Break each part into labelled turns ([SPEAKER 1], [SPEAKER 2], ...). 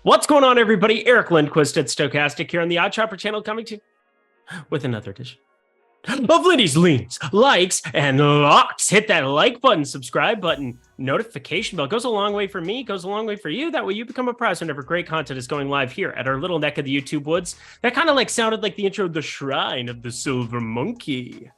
[SPEAKER 1] What's going on, everybody? Eric Lindquist at Stochastic here on the Odd Chopper channel, coming to you with another edition of Lindy's Leans, Likes, and Locks. Hit that like button, subscribe button, notification bell. Goes a long way for me, goes a long way for you. That way you become a prize whenever great content is going live here at our little neck of the YouTube woods. That kind of like sounded like the intro of the Shrine of the Silver Monkey.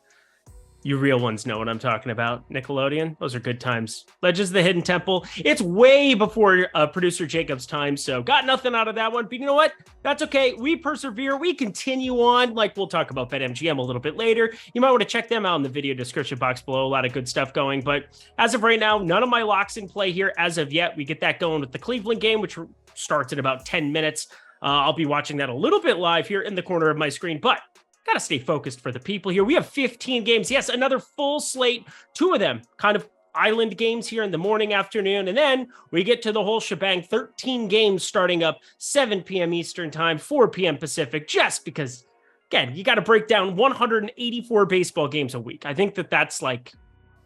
[SPEAKER 1] You real ones know what I'm talking about. Nickelodeon, those are good times. Legends of the Hidden Temple. It's way before producer Jacob's time, so got nothing out of that one. But you know what? That's okay. We persevere. We continue on. Like, we'll talk about BetMGM a little bit later. You might want to check them out in the video description box below. A lot of good stuff going. But as of right now, none of my locks in play here as of yet. We get that going with the Cleveland game, which starts in about 10 minutes. I'll be watching that a little bit live here in the corner of my screen, but got to stay focused for the people here. We have 15 games. Yes, another full slate. 2 of them kind of island games here in the morning, afternoon. And then we get to the whole shebang. 13 games starting up 7 p.m. Eastern time, 4 p.m. Pacific, just because, again, you got to break down 184 baseball games a week. I think that's like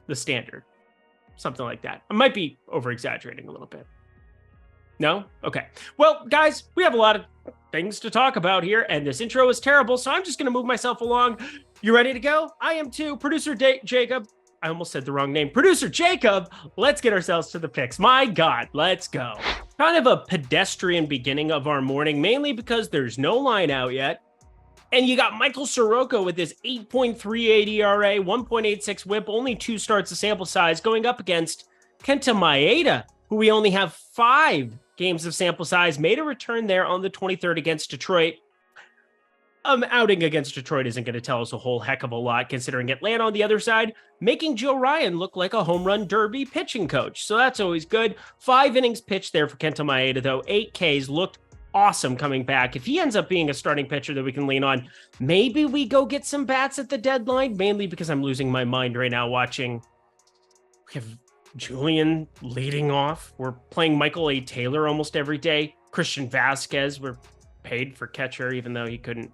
[SPEAKER 1] the standard. Something like that. I might be over-exaggerating a little bit. No? Okay. Well, guys, we have a lot of things to talk about here, and this intro is terrible, so I'm just going to move myself along. You ready to go? I am too. Producer Jacob. I almost said the wrong name. Producer Jacob, let's get ourselves to the picks. My God, let's go. Kind of a pedestrian beginning of our morning, mainly because there's no line out yet. And you got Michael Soroka with his 8.38 ERA, 1.86 whip, only 2 starts of sample size, going up against Kenta Maeda, who we only have 5 games of sample size, made a return there on the 23rd against Detroit. Outing against Detroit isn't going to tell us a whole heck of a lot, considering Atlanta on the other side, making Joe Ryan look like a home run derby pitching coach. So that's always good. 5 innings pitched there for Kenta Maeda, though. 8 Ks, looked awesome coming back. If he ends up being a starting pitcher that we can lean on, maybe we go get some bats at the deadline, mainly because I'm losing my mind right now watching. We have Julian leading off. We're playing Michael A. Taylor almost every day. Christian Vasquez, we're paid for catcher, even though he couldn't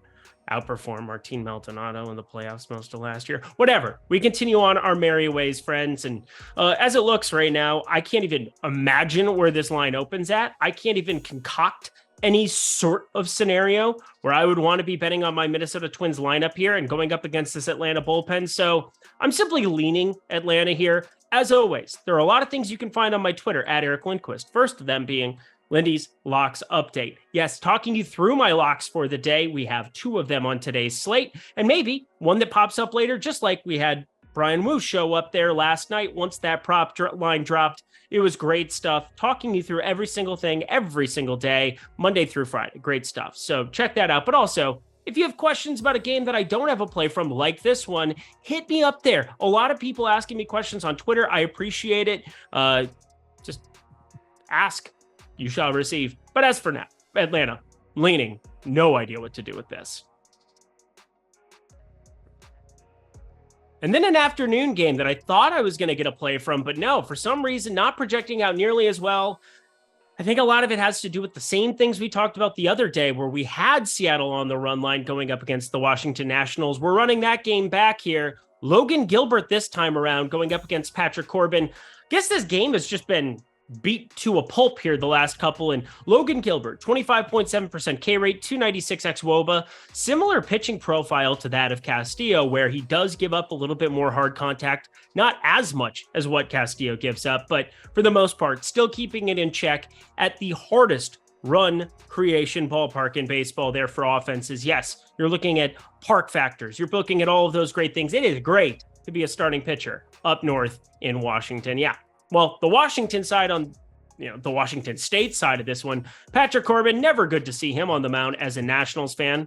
[SPEAKER 1] outperform Martin Maldonado in the playoffs most of last year. Whatever. We continue on our merry ways, friends. And as it looks right now, I can't even imagine where this line opens at. I can't even concoct any sort of scenario where I would want to be betting on my Minnesota Twins lineup here and going up against this Atlanta bullpen. So I'm simply leaning Atlanta here. As always, there are a lot of things you can find on my Twitter at Eric Lindquist. First of them being Lindy's Locks Update. Yes, talking you through my locks for the day. We have 2 of them on today's slate, and maybe one that pops up later, just like we had Brian Wu show up there last night once that prop line dropped. It was great stuff. Talking you through every single thing, every single day, Monday through Friday. Great stuff. So check that out. But also, if you have questions about a game that I don't have a play from, like this one, hit me up there. A lot of people asking me questions on Twitter. I appreciate it. Just ask, you shall receive. But as for now, Atlanta, leaning, no idea what to do with this. And then an afternoon game that I thought I was going to get a play from, but no, for some reason, not projecting out nearly as well. I think a lot of it has to do with the same things we talked about the other day, where we had Seattle on the run line going up against the Washington Nationals. We're running that game back here. Logan Gilbert this time around going up against Patrick Corbin. Guess this game has just been beat to a pulp here the last couple. And Logan Gilbert, 25.7% K rate, 296 xWOBA, similar pitching profile to that of Castillo, where he does give up a little bit more hard contact, not as much as what Castillo gives up, but for the most part, still keeping it in check at the hardest run creation ballpark in baseball there for offenses. Yes, you're looking at park factors. You're looking at all of those great things. It is great to be a starting pitcher up north in Washington. Yeah. Well, the Washington side the Washington State side of this one, Patrick Corbin, never good to see him on the mound as a Nationals fan,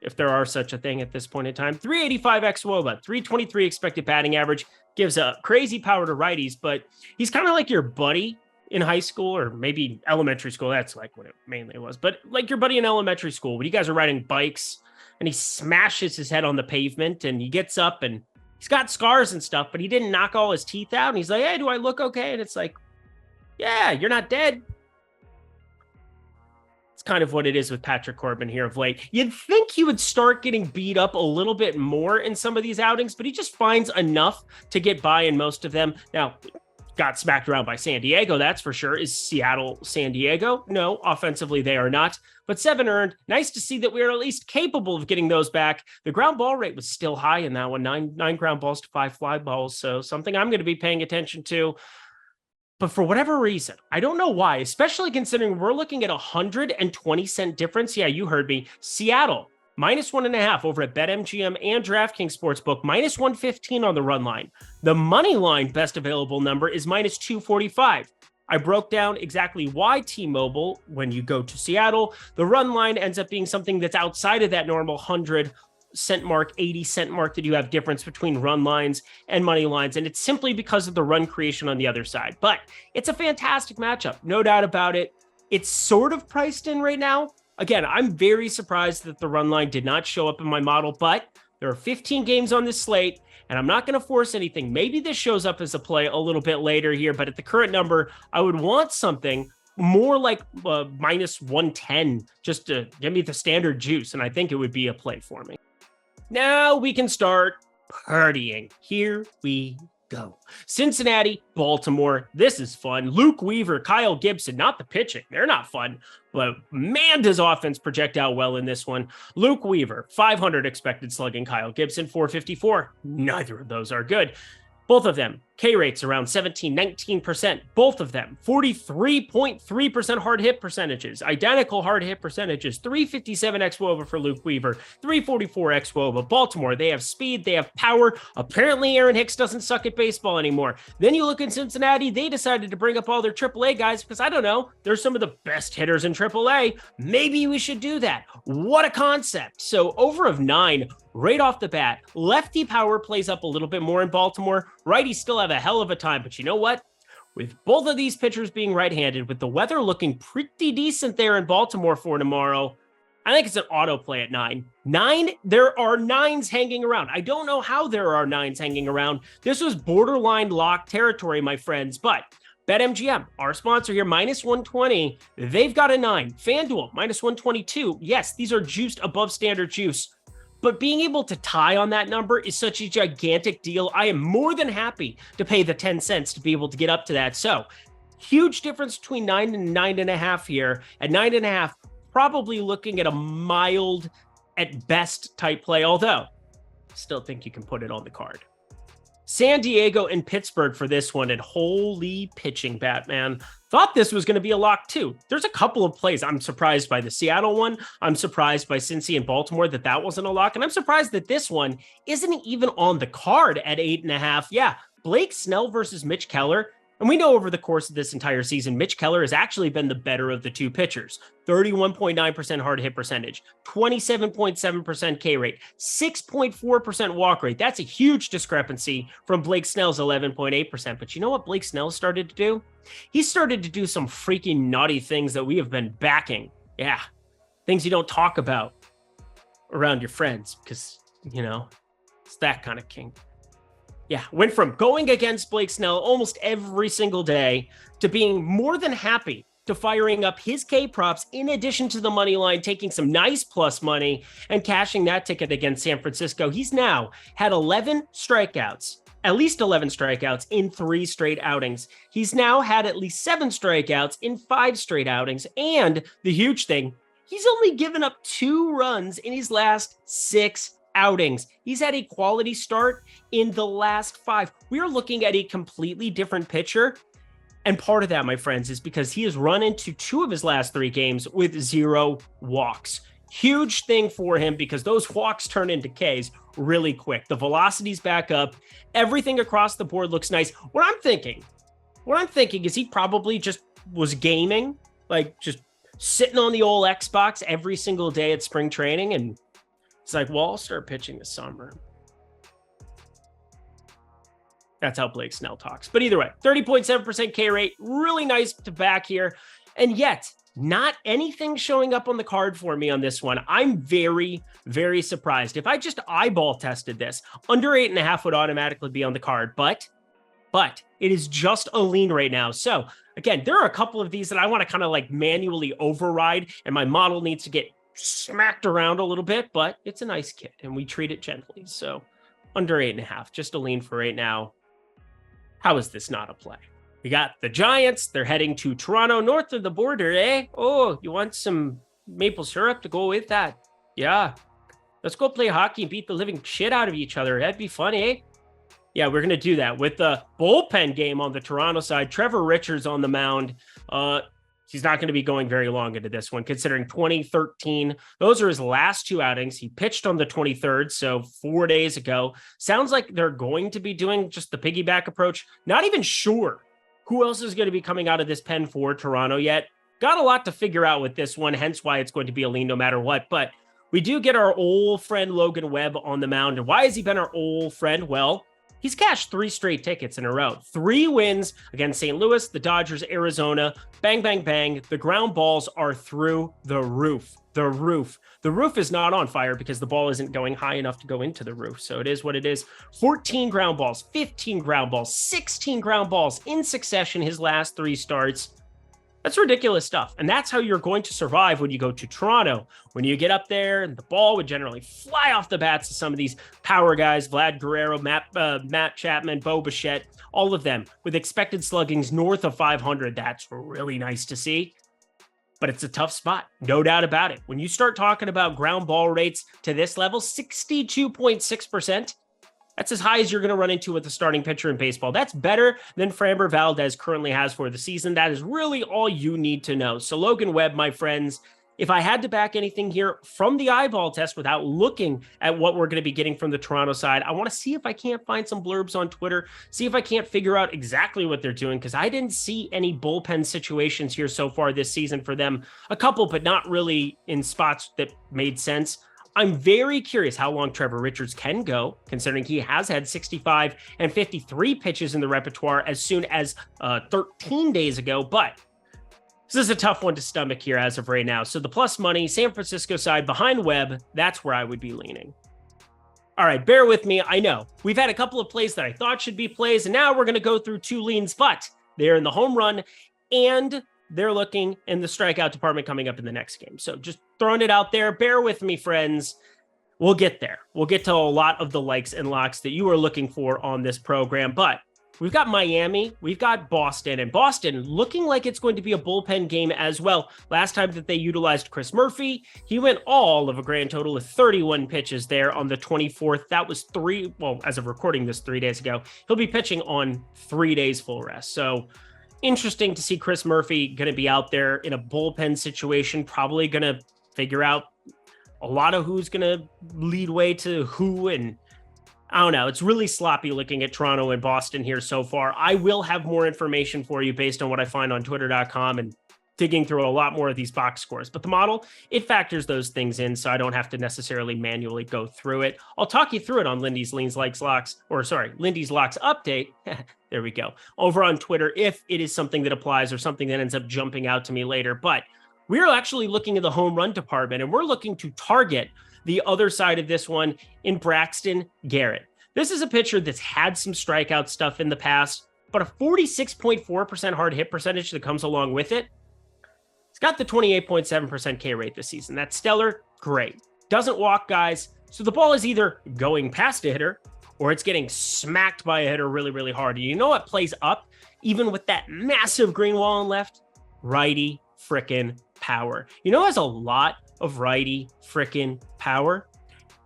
[SPEAKER 1] if there are such a thing at this point in time. 385 xWOBA, 323 expected batting average, gives a crazy power to righties, but he's kind of like your buddy in high school or maybe elementary school. That's like what it mainly was, but like your buddy in elementary school when you guys are riding bikes and he smashes his head on the pavement and he gets up and he's got scars and stuff, but he didn't knock all his teeth out. And he's like, hey, do I look okay? And it's like, yeah, you're not dead. It's kind of what it is with Patrick Corbin here of late. You'd think he would start getting beat up a little bit more in some of these outings, but he just finds enough to get by in most of them. Now, got smacked around by San Diego, that's for sure. Is Seattle San Diego? No, offensively they are not. But 7 earned. Nice to see that we are at least capable of getting those back. The ground ball rate was still high in that one, nine ground balls to 5 fly balls. So something I'm going to be paying attention to. But for whatever reason, I don't know why, especially considering we're looking at 120-cent difference. Yeah, you heard me. Seattle, -1.5 over at BetMGM and DraftKings Sportsbook, -115 on the run line. The money line best available number is -245. I broke down exactly why T-Mobile, when you go to Seattle, the run line ends up being something that's outside of that normal 100-cent mark, 80-cent mark that you have difference between run lines and money lines. And it's simply because of the run creation on the other side. But it's a fantastic matchup, no doubt about it. It's sort of priced in right now. Again, I'm very surprised that the run line did not show up in my model, but there are 15 games on this slate, and I'm not going to force anything. Maybe this shows up as a play a little bit later here, but at the current number, I would want something more like -110 just to give me the standard juice, and I think it would be a play for me. Now we can start partying. Here we go. Cincinnati, Baltimore. This is fun. Luke Weaver, Kyle Gibson, not the pitching. They're not fun, but man, does offense project out well in this one. Luke Weaver, 500 expected slugging. Kyle Gibson, 454. Neither of those are good. Both of them, K rates around 17, 19%. Both of them, 43.3% hard hit percentages. Identical hard hit percentages. 357 xWOBA for Luke Weaver, 344 xWOBA. Baltimore, they have speed, they have power. Apparently, Aaron Hicks doesn't suck at baseball anymore. Then you look in Cincinnati, they decided to bring up all their AAA guys because, I don't know, they're some of the best hitters in AAA. Maybe we should do that. What a concept. So over of 9, right off the bat, lefty power plays up a little bit more in Baltimore. Righties still have a hell of a time, but you know what? With both of these pitchers being right-handed, with the weather looking pretty decent there in Baltimore for tomorrow, I think it's an auto play at 9. 9, there are 9s hanging around. I don't know how there are 9s hanging around. This was borderline lock territory, my friends, but BetMGM, our sponsor here, -120. They've got a 9. FanDuel, -122. Yes, these are juiced above standard juice. But being able to tie on that number is such a gigantic deal. I am more than happy to pay the 10 cents to be able to get up to that. So huge difference between 9 and 9.5 here. At 9.5, probably looking at a mild at best type play, although still think you can put it on the card. San Diego and Pittsburgh for this one, and holy pitching, Batman. Thought this was going to be a lock too. There's a couple of plays. I'm surprised by the Seattle one. I'm surprised by Cincy and Baltimore that wasn't a lock. And I'm surprised that this one isn't even on the card at 8.5. Yeah, Blake Snell versus Mitch Keller. And we know over the course of this entire season, Mitch Keller has actually been the better of the two pitchers. 31.9% hard hit percentage, 27.7% K rate, 6.4% walk rate. That's a huge discrepancy from Blake Snell's 11.8%. But you know what Blake Snell started to do? He started to do some freaking naughty things that we have been backing. Yeah, things you don't talk about around your friends because, you know, it's that kind of king. Yeah, went from going against Blake Snell almost every single day to being more than happy to firing up his K props in addition to the money line, taking some nice plus money and cashing that ticket against San Francisco. He's now had 11 strikeouts, at least 11 strikeouts in 3 straight outings. He's now had at least 7 strikeouts in 5 straight outings. And the huge thing, he's only given up 2 runs in his last 6 outings. He's had a quality start in the last 5. We are looking at a completely different pitcher. And part of that, my friends, is because he has run into 2 of his last 3 games with 0 walks. Huge thing for him because those walks turn into Ks really quick. The velocity's back up. Everything across the board looks nice. What I'm thinking is he probably just was gaming, like just sitting on the old Xbox every single day at spring training, and it's like, well, I'll start pitching this summer. That's how Blake Snell talks. But either way, 30.7% K rate, really nice to back here. And yet, not anything showing up on the card for me on this one. I'm very, very surprised. If I just eyeball tested this, under 8.5 would automatically be on the card. But it is just a lean right now. So again, there are a couple of these that I want to kind of like manually override, and my model needs to get smacked around a little bit, but it's a nice kid and we treat it gently. So under 8.5, just a lean for right now. How is this not a play? We got the Giants. They're heading to Toronto, north of the border, eh? Oh, you want some maple syrup to go with that? Yeah. Let's go play hockey and beat the living shit out of each other. That'd be fun, eh? Yeah, we're going to do that with the bullpen game on the Toronto side. Trevor Richards on the mound. He's not going to be going very long into this one, considering 2013. Those are his last 2 outings. He pitched on the 23rd, so 4 days ago. Sounds like they're going to be doing just the piggyback approach. Not even sure who else is going to be coming out of this pen for Toronto yet. Got a lot to figure out with this one, hence why it's going to be a lean no matter what. But we do get our old friend Logan Webb on the mound. And why has he been our old friend? Well, he's cashed 3 straight tickets in a row. 3 wins against St. Louis, the Dodgers, Arizona. Bang, bang, bang. The ground balls are through the roof. The roof. The roof is not on fire because the ball isn't going high enough to go into the roof. So it is what it is. 14 ground balls, 15 ground balls, 16 ground balls in succession his last 3 starts. That's ridiculous stuff. And that's how you're going to survive when you go to Toronto. When you get up there, and the ball would generally fly off the bats of some of these power guys, Vlad Guerrero, Matt Chapman, Bo Bichette, all of them with expected sluggings north of 500. That's really nice to see. But it's a tough spot, no doubt about it. When you start talking about ground ball rates to this level, 62.6%, that's as high as you're going to run into with the starting pitcher in baseball. That's better than Framber Valdez currently has for the season. That is really all you need to know. So Logan Webb, my friends, if I had to back anything here from the eyeball test without looking at what we're going to be getting from the Toronto side, I want to see if I can't find some blurbs on Twitter, see if I can't figure out exactly what they're doing, because I didn't see any bullpen situations here so far this season for them. A couple, but not really in spots that made sense. I'm very curious how long Trevor Richards can go, considering he has had 65 and 53 pitches in the repertoire as soon as 13 days ago, but this is a tough one to stomach here as of right now. So the plus money, San Francisco side behind Webb, that's where I would be leaning. All right, bear with me. I know we've had a couple of plays that I thought should be plays, and now we're going to go through 2 leans, but they're in the home run and they're looking in the strikeout department coming up in the next game. So just throwing it out there. Bear with me, friends. We'll get there. We'll get to a lot of the likes and locks that you are looking for on this program, but we've got Miami, we've got Boston, and Boston looking like it's going to be a bullpen game as well. Last time that they utilized Chris Murphy, he went all of a grand total of 31 pitches there on the 24th. That was as of recording this 3 days ago. He'll be pitching on 3 days full rest. So interesting to see Chris Murphy going to be out there in a bullpen situation, probably going to figure out a lot of who's going to lead way to who, and I don't know. It's really sloppy looking at Toronto and Boston here so far. I will have more information for you based on what I find on twitter.com and digging through a lot more of these box scores. But the model, it factors those things in, so I don't have to necessarily manually go through it. I'll talk you through it on Lindy's Leans, Likes, Locks, Lindy's Locks update. There we go. Over on Twitter, if it is something that applies or something that ends up jumping out to me later. But we're actually looking at the home run department, and we're looking to target the other side of this one in Braxton Garrett. This is a pitcher that's had some strikeout stuff in the past, but a 46.4% hard hit percentage that comes along with it. It's got the 28.7% K rate this season. That's stellar. Great. Doesn't walk guys. So the ball is either going past a hitter or it's getting smacked by a hitter really, really hard. And you know what plays up even with that massive green wall on left? Righty frickin' power. You know who has a lot of righty frickin' power?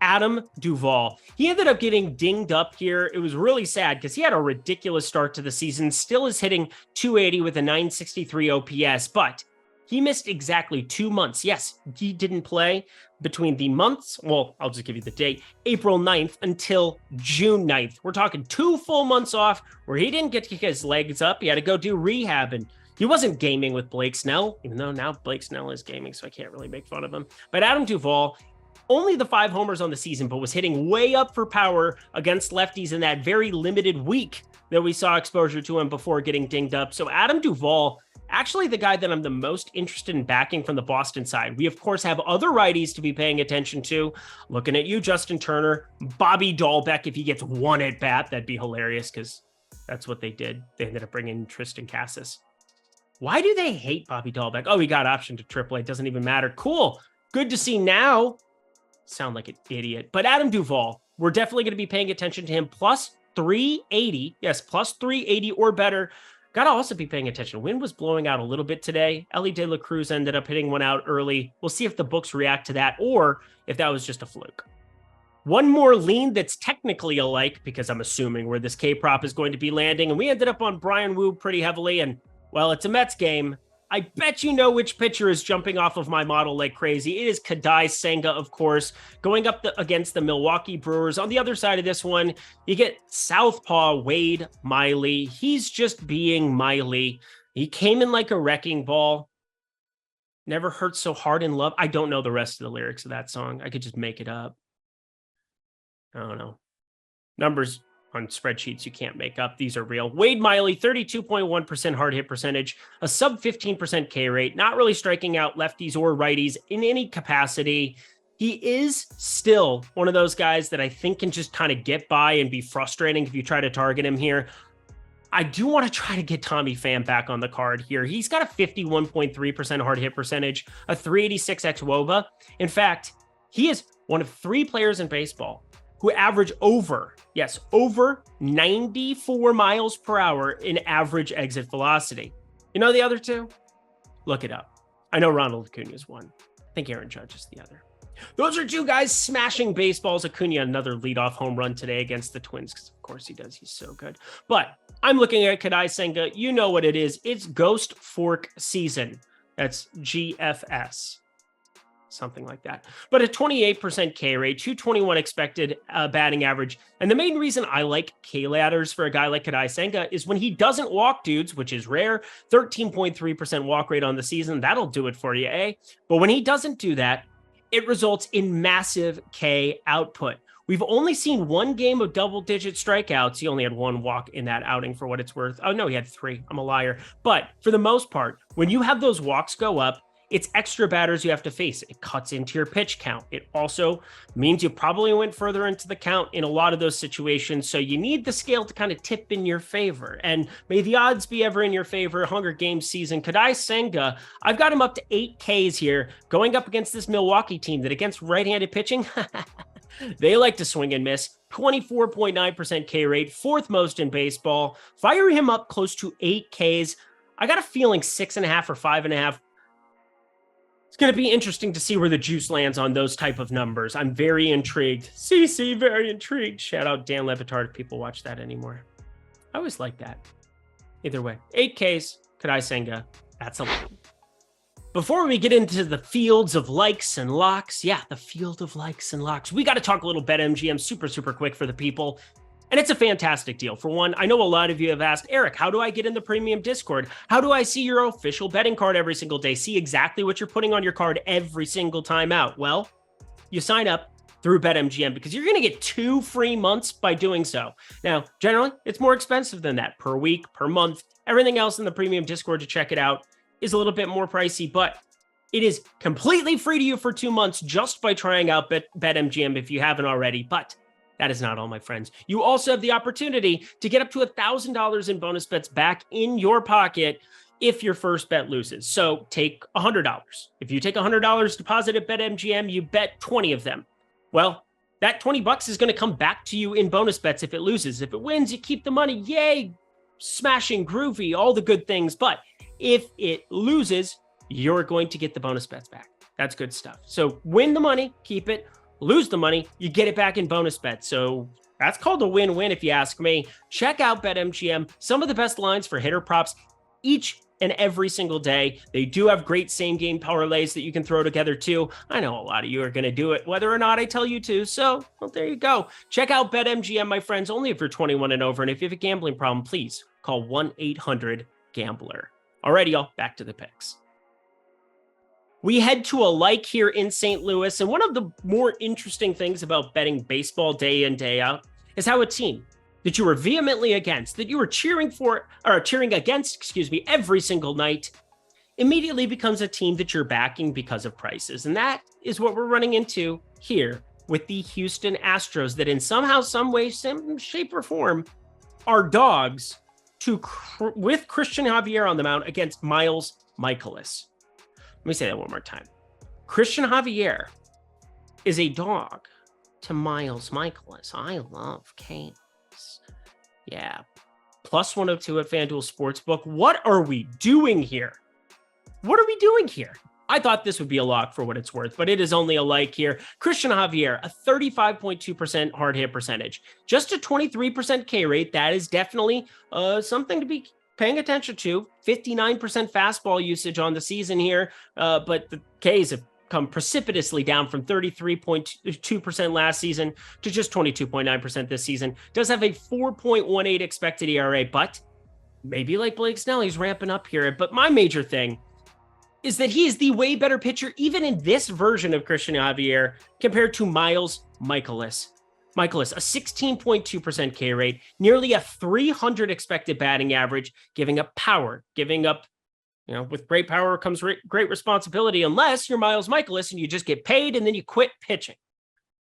[SPEAKER 1] Adam Duvall. He ended up getting dinged up here. It was really sad because he had a ridiculous start to the season, still is hitting 280 with a 963 OPS, but he missed exactly 2 months. Yes, he didn't play between the months. Well, I'll just give you the date, April 9th until June 9th. We're talking 2 full months off where he didn't get to get his legs up. He had to go do rehab, and he wasn't gaming with Blake Snell, even though now Blake Snell is gaming, so I can't really make fun of him. But Adam Duvall, only the 5 homers on the season, but was hitting way up for power against lefties in that very limited week that we saw exposure to him before getting dinged up. So Adam Duvall, actually the guy that I'm the most interested in backing from the Boston side. We, of course, have other righties to be paying attention to. Looking at you, Justin Turner, Bobby Dahlbeck. If he gets 1 at bat, that'd be hilarious because that's what they did. They ended up bringing Tristan Cassis. Why do they hate Bobby Dahlbeck? Oh, he got optioned to AAA. It doesn't even matter. Cool. Good to see now. Sound like an idiot. But Adam Duvall, we're definitely going to be paying attention to him. Plus 380. Yes, plus 380 or better. Got to also be paying attention. Wind was blowing out a little bit today. Ellie De La Cruz ended up hitting one out early. We'll see if the books react to that or if that was just a fluke. One more lean that's technically alike, because I'm assuming where this K-prop is going to be landing. And we ended up on Brian Wu pretty heavily. And, well, it's a Mets game. I bet you know which pitcher is jumping off of my model like crazy. It is Kadai Senga, of course, going up against the Milwaukee Brewers. On the other side of this one, you get Southpaw Wade Miley. He's just being Miley. He came in like a wrecking ball. Never hurt so hard in love. I don't know the rest of the lyrics of that song. I could just make it up. I don't know. Numbers on spreadsheets you can't make up. These are real. Wade Miley, 32.1% hard hit percentage, a sub 15% K rate, not really striking out lefties or righties in any capacity. He is still one of those guys that I think can just kind of get by and be frustrating if you try to target him here. I do want to try to get Tommy Pham back on the card here. He's got a 51.3% hard hit percentage, a 386 xWOBA. In fact, he is one of 3 players in baseball who average over 94 miles per hour in average exit velocity. You know the other 2? Look it up. I know Ronald Acuna is one. I think Aaron Judge is the other. Those are 2 guys smashing baseballs. Acuna, another leadoff home run today against the Twins, because of course he does. He's so good. But I'm looking at Kadai Senga. You know what it is. It's Ghost Fork season. That's GFS. Something like that. But a 28% K rate, 221 expected batting average. And the main reason I like K ladders for a guy like Kadai Senga is when he doesn't walk dudes, which is rare, 13.3% walk rate on the season. That'll do it for you, eh? But when he doesn't do that, it results in massive K output. We've only seen 1 game of double-digit strikeouts. He only had 1 walk in that outing for what it's worth. Oh, no, he had 3. I'm a liar. But for the most part, when you have those walks go up, it's extra batters you have to face. It cuts into your pitch count. It also means you probably went further into the count in a lot of those situations. So you need the scale to kind of tip in your favor. And may the odds be ever in your favor. Hunger Games season. Kadai Senga, I've got him up to 8 Ks here, going up against this Milwaukee team that against right-handed pitching, they like to swing and miss. 24.9% K rate, 4th most in baseball. Fire him up close to 8 Ks. I got a feeling 6.5 or 5.5. It's going to be interesting to see where the juice lands on those type of numbers. I'm very intrigued. CC, very intrigued. Shout out Dan Levitard if people watch that anymore. I always like that. Either way, 8 Ks, Kadai Senga, that's a lot. Before we get into the fields of likes and locks, the field of likes and locks, we got to talk a little BetMGM super quick for the people. And it's a fantastic deal. For one, I know a lot of you have asked, Eric, how do I get in the premium Discord? How do I see your official betting card every single day? See exactly what you're putting on your card every single time out? Well, you sign up through BetMGM because you're going to get 2 free months by doing so. Now, generally, it's more expensive than that per week, per month. Everything else in the premium Discord to check it out is a little bit more pricey, but it is completely free to you for 2 months just by trying out BetMGM if you haven't already. But that is not all, my friends. You also have the opportunity to get up to $1,000 in bonus bets back in your pocket if your first bet loses. So take $100. If you take $100 deposit at BetMGM, you bet 20 of them. Well, that 20 bucks is going to come back to you in bonus bets if it loses. If it wins, you keep the money. Yay, smashing, groovy, all the good things. But if it loses, you're going to get the bonus bets back. That's good stuff. So win the money, keep it. Lose the money, you get it back in bonus bets. So that's called a win-win if you ask me. Check out BetMGM. Some of the best lines for hitter props each and every single day. They do have great same-game parlays that you can throw together too. I know a lot of you are going to do it, whether or not I tell you to. So, well, there you go. Check out BetMGM, my friends, only if you're 21 and over. And if you have a gambling problem, please call 1-800-GAMBLER. Alrighty, y'all, back to the picks. We head to a like here in St. Louis, and one of the more interesting things about betting baseball day in, day out is how a team that you were vehemently against, that you were cheering against, every single night, immediately becomes a team that you're backing because of prices. And that is what we're running into here with the Houston Astros, that in somehow, some way, some shape or form are dogs with Christian Javier on the mound against Miles Mikolas. Let me say that one more time. Christian Javier is a dog to Miles Mikolas. I love Canes. Yeah. plus 102 at FanDuel Sportsbook. What are we doing here? What are we doing here? I thought this would be a lock for what it's worth, but it is only a like here. Christian Javier, a 35.2% hard hit percentage, just a 23% K rate. That is definitely something to be paying attention to. 59% fastball usage on the season here, but the Ks have come precipitously down from 33.2% last season to just 22.9% this season. Does have a 4.18 expected ERA, but maybe like Blake Snell, he's ramping up here. But my major thing is that he is the way better pitcher, even in this version of Christian Javier, compared to Miles Mikolas. Mikolas, a 16.2% K rate, nearly a 300 expected batting average, giving up power, giving up, with great power comes great responsibility, unless you're Miles Mikolas and you just get paid and then you quit pitching.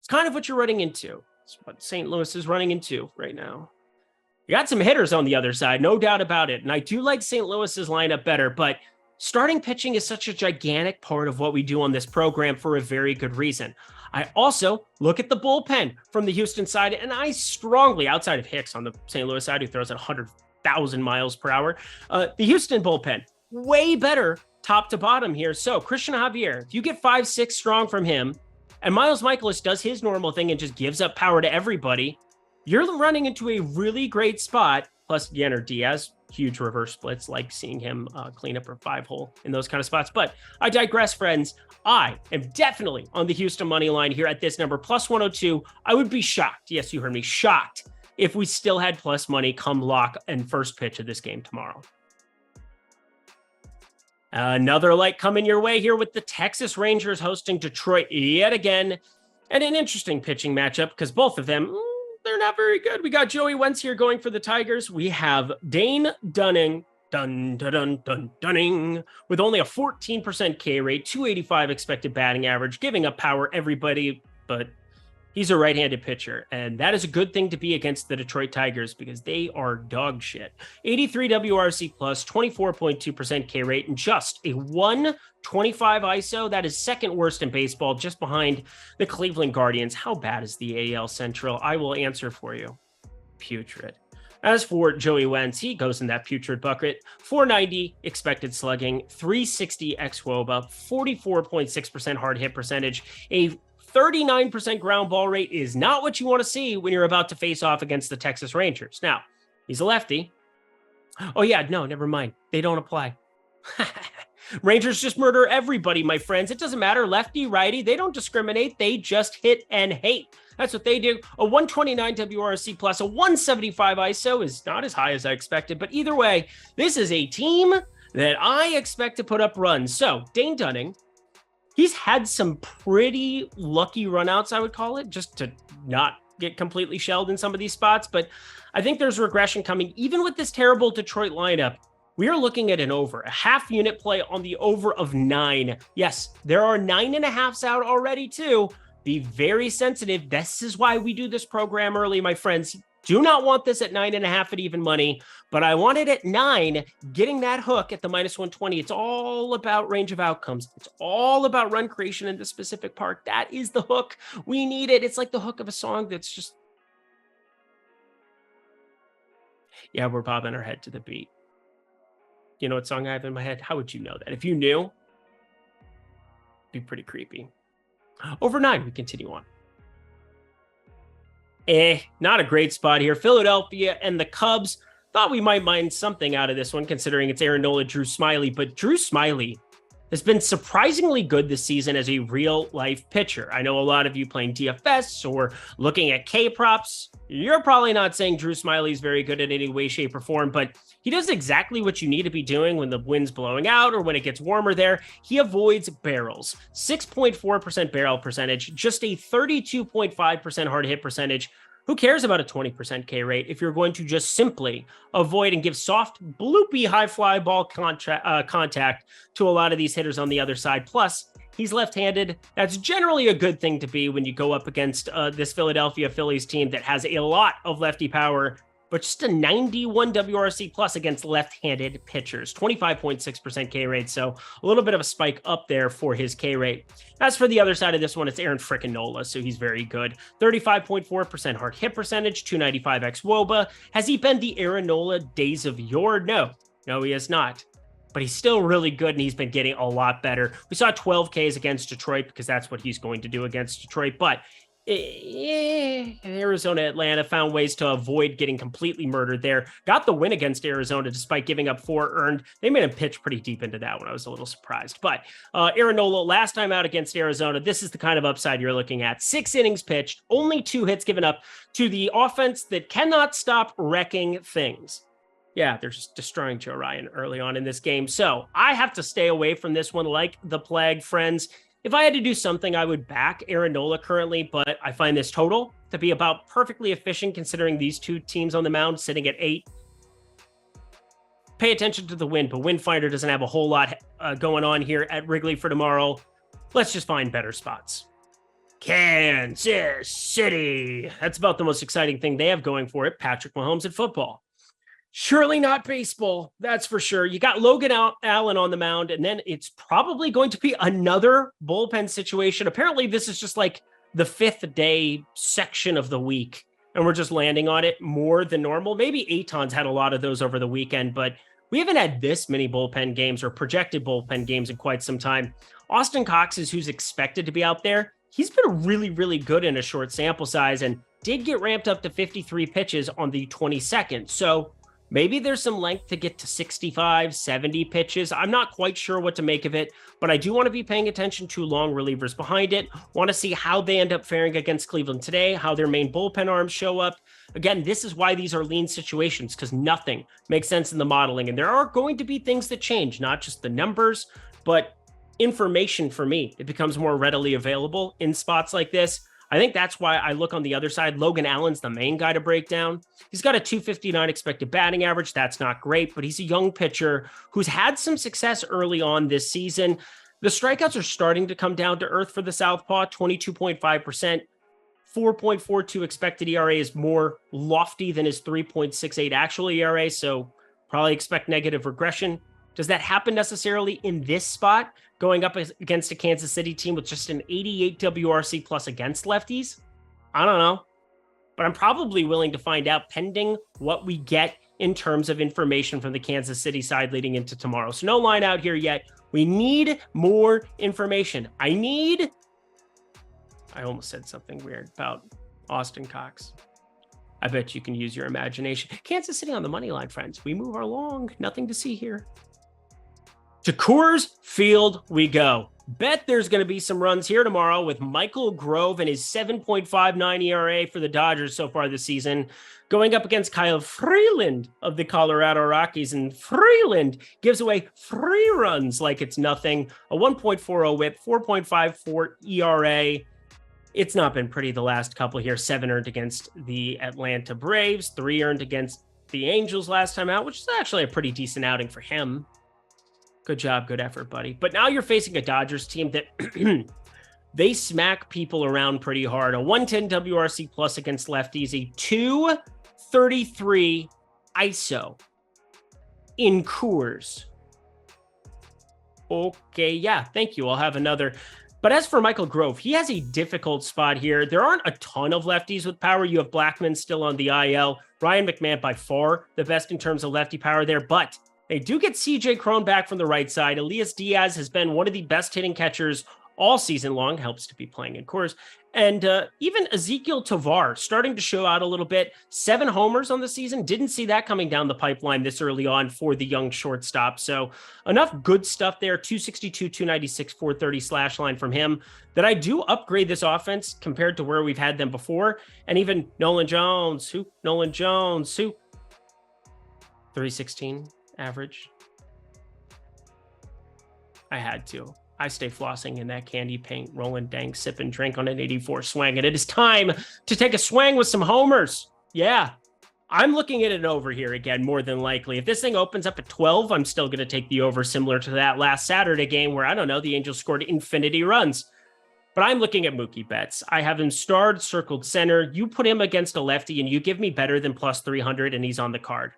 [SPEAKER 1] It's kind of what you're running into. It's what St. Louis is running into right now. You got some hitters on the other side, no doubt about it. And I do like St. Louis's lineup better, but starting pitching is such a gigantic part of what we do on this program for a very good reason. I also look at the bullpen from the Houston side, and I strongly, outside of Hicks on the St. Louis side, who throws at 100,000 miles per hour, the Houston bullpen, way better top to bottom here. So Christian Javier, if you get 5-6 strong from him, and Miles Mikolas does his normal thing and just gives up power to everybody, you're running into a really great spot. Plus Yenner Diaz, huge reverse splits, like seeing him clean up a 5-hole in those kind of spots. But I digress, friends. I am definitely on the Houston money line here at this number, plus 102. I would be shocked. Yes, you heard me, shocked if we still had plus money come lock and first pitch of this game tomorrow. Another light coming your way here with the Texas Rangers hosting Detroit yet again. And an interesting pitching matchup because both of them, they're not very good. We got Joey Wentz here going for the Tigers. We have Dane Dunning, Dunning, with only a 14% K rate, 285 expected batting average, giving up power everybody, but he's a right-handed pitcher, and that is a good thing to be against the Detroit Tigers because they are dog shit. 83 WRC plus, 24.2% K rate, and just a 125 ISO. That is second worst in baseball, just behind the Cleveland Guardians. How bad is the AL Central? I will answer for you. Putrid. As for Joey Wentz, he goes in that putrid bucket. 490 expected slugging, 360 xWOBA, 44.6% hard hit percentage, a 39% ground ball rate is not what you want to see when you're about to face off against the Texas Rangers. Now, he's a lefty. Oh yeah, no, never mind. They don't apply. Rangers just murder everybody, my friends. It doesn't matter, lefty, righty. They don't discriminate. They just hit and hate. That's what they do. A 129 WRC plus, a 175 ISO is not as high as I expected. But either way, this is a team that I expect to put up runs. So, Dane Dunning, he's had some pretty lucky runouts, I would call it, just to not get completely shelled in some of these spots. But I think there's regression coming. Even with this terrible Detroit lineup, we are looking at an over, a half unit play on the over of 9. Yes, there are 9.5s out already too. Be very sensitive. This is why we do this program early, my friends. Do not want this at 9.5 at even money, but I want it at 9, getting that hook at the minus 120. It's all about range of outcomes. It's all about run creation in this specific park. That is the hook. We need it. It's like the hook of a song that's just, yeah, we're bobbing our head to the beat. You know what song I have in my head? How would you know that? If you knew, it'd be pretty creepy. Over 9, we continue on. Not a great spot here. Philadelphia and the Cubs. Thought we might mine something out of this one, considering it's Aaron Nola, Drew Smyly. But Drew Smyly has been surprisingly good this season as a real-life pitcher. I know a lot of you playing DFS or looking at K-props. You're probably not saying Drew Smyly is very good in any way, shape, or form, but he does exactly what you need to be doing when the wind's blowing out or when it gets warmer there. He avoids barrels. 6.4% barrel percentage, just a 32.5% hard hit percentage. Who cares about a 20% K rate if you're going to just simply avoid and give soft, bloopy high fly ball contact to a lot of these hitters on the other side? Plus, he's left-handed. That's generally a good thing to be when you go up against this Philadelphia Phillies team that has a lot of lefty power. but just a 91 WRC plus against left-handed pitchers, 25.6% K rate. So a little bit of a spike up there for his K rate. As for the other side of this one, it's Aaron frickin' Nola, so he's very good. 35.4% hard hit percentage, 295 xWOBA. Has he been the Aaron Nola days of yore? No, he has not. But he's still really good, and he's been getting a lot better. We saw 12 Ks against Detroit because that's what he's going to do against Detroit. But Arizona, Atlanta found ways to avoid getting completely murdered there. Got the win against Arizona despite giving up 4 earned. They made him pitch pretty deep into that one. I was a little surprised. But Aaron Nola, last time out against Arizona, this is the kind of upside you're looking at. 6 innings pitched, only 2 hits given up to the offense that cannot stop wrecking things. Yeah, they're just destroying Joe Ryan early on in this game. So I have to stay away from this one like the plague, friends. If I had to do something, I would back Aaron Nola currently, but I find this total to be about perfectly efficient considering these two teams on the mound sitting at 8. Pay attention to the wind, but Windfinder doesn't have a whole lot going on here at Wrigley for tomorrow. Let's just find better spots. Kansas City. That's about the most exciting thing they have going for it. Patrick Mahomes in football. Surely not baseball, that's for sure. You got Logan Allen on the mound, and then it's probably going to be another bullpen situation. Apparently, this is just like the 5th day section of the week, and we're just landing on it more than normal. Maybe Aton's had a lot of those over the weekend, but we haven't had this many bullpen games or projected bullpen games in quite some time. Austin Cox is who's expected to be out there. He's been really, really good in a short sample size and did get ramped up to 53 pitches on the 22nd. So maybe there's some length to get to 65, 70 pitches. I'm not quite sure what to make of it, but I do want to be paying attention to long relievers behind it. Want to see how they end up faring against Cleveland today, how their main bullpen arms show up. Again, this is why these are lean situations, because nothing makes sense in the modeling. And there are going to be things that change, not just the numbers, but information for me. It becomes more readily available in spots like this. I think that's why I look on the other side. Logan Allen's the main guy to break down. He's got a 259 expected batting average. That's not great, but he's a young pitcher who's had some success early on this season. The strikeouts are starting to come down to earth for the Southpaw, 22.5%. 4.42 expected ERA is more lofty than his 3.68 actual ERA, so probably expect negative regression. Does that happen necessarily in this spot, going up against a Kansas City team with just an 88 WRC plus against lefties? I don't know, but I'm probably willing to find out pending what we get in terms of information from the Kansas City side leading into tomorrow. So no line out here yet. We need more information. I almost said something weird about Austin Cox. I bet you can use your imagination. Kansas City on the money line, friends. We move along. Nothing to see here. To Coors Field we go. Bet there's going to be some runs here tomorrow with Michael Grove and his 7.59 ERA for the Dodgers so far this season, going up against Kyle Freeland of the Colorado Rockies. And Freeland gives away 3 runs like it's nothing. A 1.40 whip, 4.54 ERA. It's not been pretty the last couple here. 7 earned against the Atlanta Braves, 3 earned against the Angels last time out, which is actually a pretty decent outing for him. Good job, good effort, buddy. But now you're facing a Dodgers team that they smack people around pretty hard. A 110 WRC plus against lefties, a 233 ISO in Coors. Okay, yeah, thank you. I'll have another. But as for Michael Grove, he has a difficult spot here. There aren't a ton of lefties with power. You have Blackman still on the IL. Ryan McMahon by far the best in terms of lefty power there, but they do get CJ Cron back from the right side. Elias Diaz has been one of the best hitting catchers all season long, helps to be playing in Coors. And even Ezequiel Tovar starting to show out a little bit. 7 homers on the season. Didn't see that coming down the pipeline this early on for the young shortstop. So enough good stuff there. 262, 296, 430 slash line from him that I do upgrade this offense compared to where we've had them before. And even Nolan Jones, 316 average. I had to. I stay flossing in that candy paint, rolling dank, sip and drink on an 84 swing. And it is time to take a swing with some homers. Yeah, I'm looking at it over here again, more than likely. If this thing opens up at 12, I'm still going to take the over, similar to that last Saturday game where, I don't know, the Angels scored infinity runs. But I'm looking at Mookie Betts. I have him starred, circled center. You put him against a lefty and you give me better than plus 300 and he's on the card.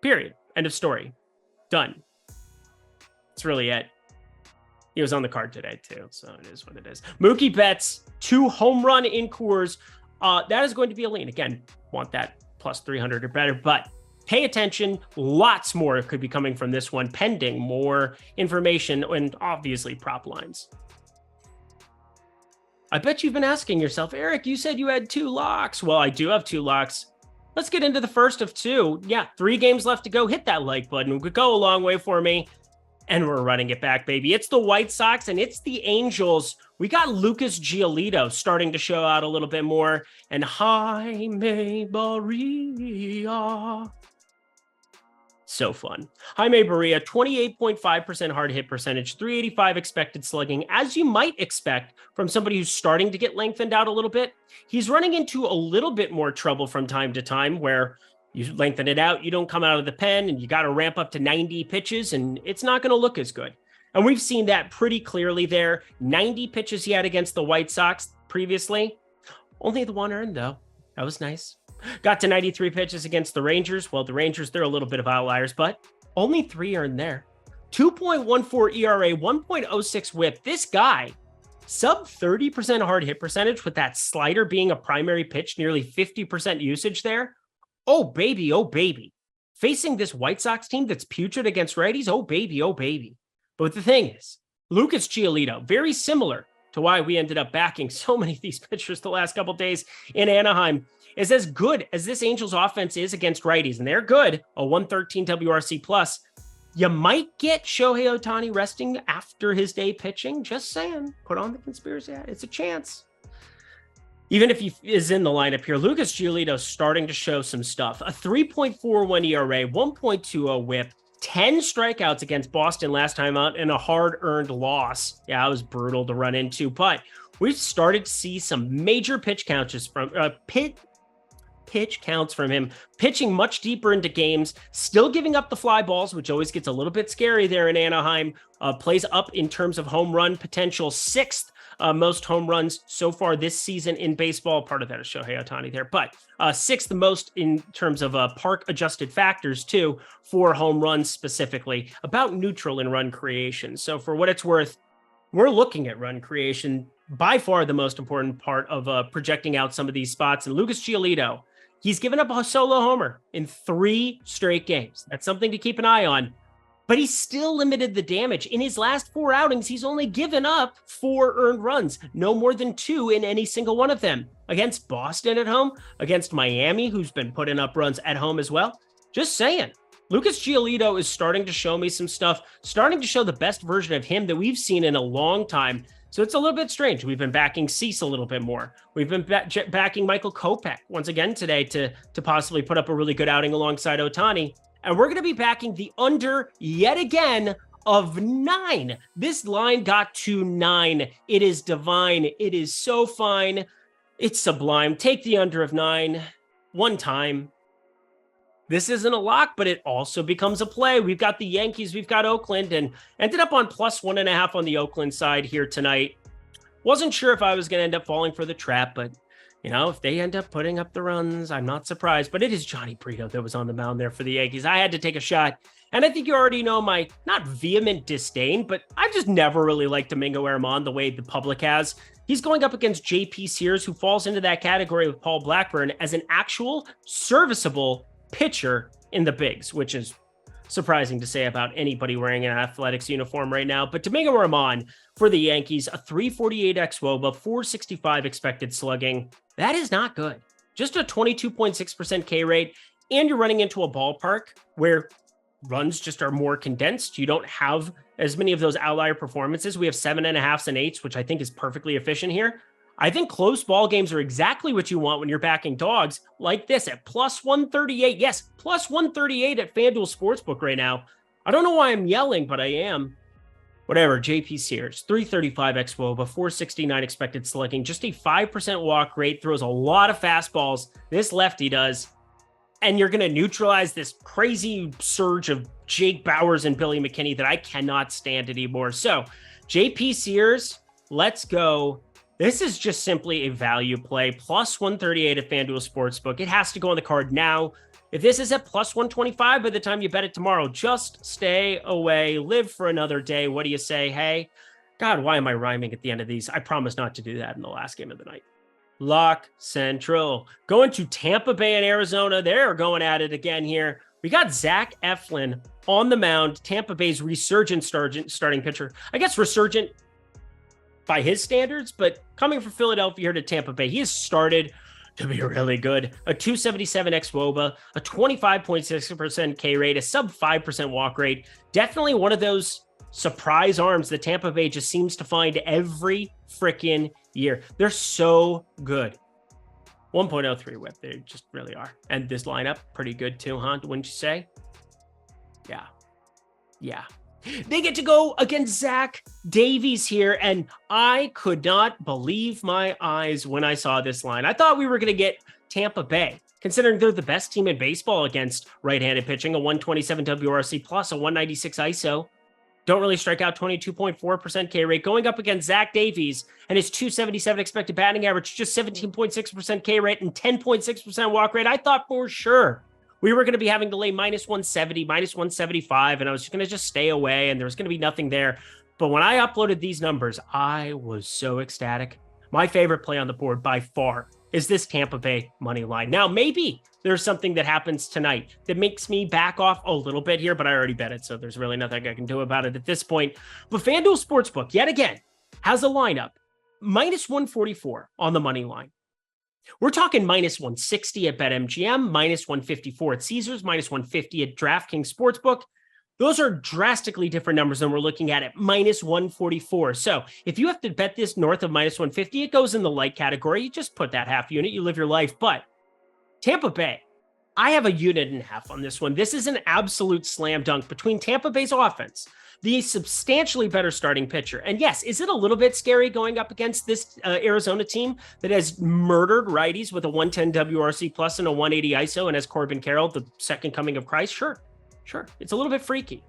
[SPEAKER 1] Period. End of story. Done. That's really it. He was on the card today too, so it is what it is. Mookie Betts, 2 home run in Coors. That is going to be a lean. Again, want that plus 300 or better, but pay attention. Lots more could be coming from this one, pending more information and obviously prop lines. I bet you've been asking yourself, Eric, you said you had 2 locks. Well, I do have 2 locks. Let's get into the first of 2. Yeah, 3 games left to go. Hit that like button. It could go a long way for me. And we're running it back, baby. It's the White Sox and it's the Angels. We got Lucas Giolito starting to show out a little bit more. And Jaime Barria. So fun. Jaime Barria, 28.5% hard hit percentage, 385 expected slugging, as you might expect from somebody who's starting to get lengthened out a little bit. He's running into a little bit more trouble from time to time where you lengthen it out, you don't come out of the pen, and you got to ramp up to 90 pitches, and it's not going to look as good. And we've seen that pretty clearly there. 90 pitches he had against the White Sox previously. Only the 1 earned, though. That was nice. Got to 93 pitches against the Rangers. Well, the Rangers, they're a little bit of outliers, but only 3 earned there. 2.14 ERA, 1.06 whip. This guy, sub 30% hard hit percentage with that slider being a primary pitch, nearly 50% usage there. Oh, baby, oh, baby. Facing this White Sox team that's putrid against righties, oh, baby, oh, baby. But the thing is, Lucas Giolito, very similar to why we ended up backing so many of these pitchers the last couple of days in Anaheim, is as good as this Angels offense is against righties, and they're good, a 113 WRC plus. You might get Shohei Ohtani resting after his day pitching. Just saying, put on the conspiracy hat. It's a chance. Even if he is in the lineup here, Lucas Giolito starting to show some stuff. A 3.41 ERA, 1.20 whip, 10 strikeouts against Boston last time out, and a hard-earned loss. Yeah, it was brutal to run into, but we've started to see some major pitch counts from pitch counts from him, pitching much deeper into games, still giving up the fly balls, which always gets a little bit scary there in Anaheim. Plays up in terms of home run potential, 6th most home runs so far this season in baseball. Part of that is Shohei Ohtani there, but 6th most in terms of park adjusted factors too for home runs specifically, about neutral in run creation. So for what it's worth, we're looking at run creation, by far the most important part of projecting out some of these spots. And Lucas Giolito, he's given up a solo homer in 3 straight games. That's something to keep an eye on. But he's still limited the damage. In his last 4 outings, he's only given up 4 earned runs, no more than 2 in any single one of them. Against Boston at home, against Miami, who's been putting up runs at home as well. Just saying. Lucas Giolito is starting to show me some stuff, starting to show the best version of him that we've seen in a long time. So it's a little bit strange. We've been backing Cease a little bit more. We've been backing Michael Kopech once again today to possibly put up a really good outing alongside Ohtani. And we're going to be backing the under yet again of 9. This line got to 9. It is divine. It is so fine. It's sublime. Take the under of 9 one time. This isn't a lock, but it also becomes a play. We've got the Yankees, we've got Oakland, and ended up on plus 1.5 on the Oakland side here tonight. Wasn't sure if I was going to end up falling for the trap, but you know, if they end up putting up the runs, I'm not surprised. But it is Johnny Brito that was on the mound there for the Yankees. I had to take a shot. And I think you already know my not vehement disdain, but I've just never really liked Domingo Herman the way the public has. He's going up against JP Sears, who falls into that category with Paul Blackburn as an actual serviceable pitcher in the bigs, which is surprising to say about anybody wearing an Athletics uniform right now. But Domingo Herman for the Yankees, a 348 xWOBA, 465 expected slugging. That is not good. Just a 22.6% K rate, and you're running into a ballpark where runs just are more condensed. You don't have as many of those outlier performances. We have 7.5s and 8s, which I think is perfectly efficient here. I think close ball games are exactly what you want when you're backing dogs like this at plus 138. Yes, plus 138 at FanDuel Sportsbook right now. I don't know why I'm yelling, but I am. Whatever, JP Sears, 335 xWOBA, 469 expected slugging, just a 5% walk rate, throws a lot of fastballs. This lefty does. And you're going to neutralize this crazy surge of Jake Bauers and Billy McKinney that I cannot stand anymore. So, JP Sears, let's go. This is just simply a value play. Plus 138 at FanDuel Sportsbook. It has to go on the card now. If this is at plus 125 by the time you bet it tomorrow, just stay away. Live for another day. What do you say? Hey, God, why am I rhyming at the end of these? I promise not to do that in the last game of the night. Lock Central. Going to Tampa Bay and Arizona. They're going at it again here. We got Zach Eflin on the mound. Tampa Bay's resurgent starting pitcher. I guess resurgent by his standards, but coming from Philadelphia here to Tampa Bay, he has started to be really good. A 277 xWOBA, a 25.6% K rate, a sub 5% walk rate. Definitely one of those surprise arms that Tampa Bay just seems to find every freaking year. They're so good. 1.03 whip, they just really are. And this lineup, pretty good too, huh? Wouldn't you say? Yeah. They get to go against Zach Davies here, and I could not believe my eyes when I saw this line. I thought we were going to get Tampa Bay, considering they're the best team in baseball against right-handed pitching, a 127 WRC plus, a 196 ISO. Don't really strike out, 22.4% K rate, going up against Zach Davies and his 277 expected batting average, just 17.6% K rate and 10.6% walk rate. I thought for sure we were going to be having to lay minus 170, minus 175, and I was going to just stay away, and there was going to be nothing there. But when I uploaded these numbers, I was so ecstatic. My favorite play on the board by far is this Tampa Bay money line. Now, maybe there's something that happens tonight that makes me back off a little bit here, but I already bet it, so there's really nothing I can do about it at this point. But FanDuel Sportsbook, yet again, has a lineup, minus 144 on the money line. We're talking minus 160 at BetMGM, minus 154 at Caesars, minus 150 at DraftKings Sportsbook. Those are drastically different numbers than we're looking at minus 144. So if you have to bet this north of minus 150, it goes in the light category. You just put that half unit, you live your life. But Tampa Bay, I have a unit and a half on this one. This is an absolute slam dunk between Tampa Bay's offense, the substantially better starting pitcher. And yes, is it a little bit scary going up against this Arizona team that has murdered righties with a 110 WRC plus and a 180 ISO and has Corbin Carroll, the second coming of Christ? Sure. It's a little bit freaky.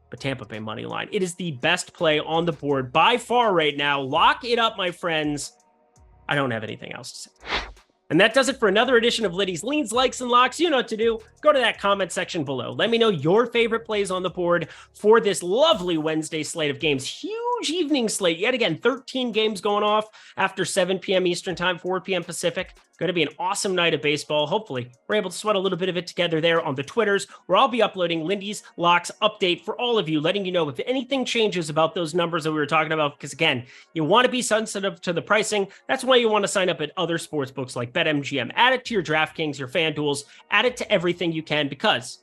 [SPEAKER 1] But Tampa Bay money line, it is the best play on the board by far right now. Lock it up, my friends. I don't have anything else to say. And that does it for another edition of Liddy's Leans, Likes, and Locks. You know what to do. Go to that comment section below. Let me know your favorite plays on the board for this lovely Wednesday slate of games. Huge evening slate. Yet again, 13 games going off after 7 p.m. Eastern time, 4 p.m. Pacific. Going to be an awesome night of baseball. Hopefully, we're able to sweat a little bit of it together there on the Twitters, where I'll be uploading Lindy's Locks update for all of you, letting you know if anything changes about those numbers that we were talking about. Because again, you want to be sensitive to the pricing. That's why you want to sign up at other sports books like BetMGM. Add it to your DraftKings, your FanDuels. Add it to everything you can, because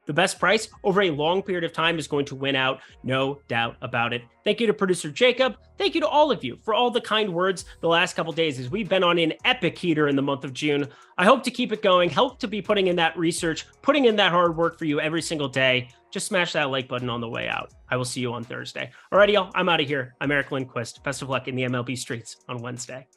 [SPEAKER 1] the best price over a long period of time is going to win out, no doubt about it. Thank you to producer Jacob. Thank you to all of you for all the kind words the last couple days as we've been on an epic heater in the month of June. I hope to keep it going, help to be putting in that research, putting in that hard work for you every single day. Just smash that like button on the way out. I will see you on Thursday. Alrighty, y'all, I'm out of here. I'm Eric Lindquist. Best of luck in the MLB streets on Wednesday.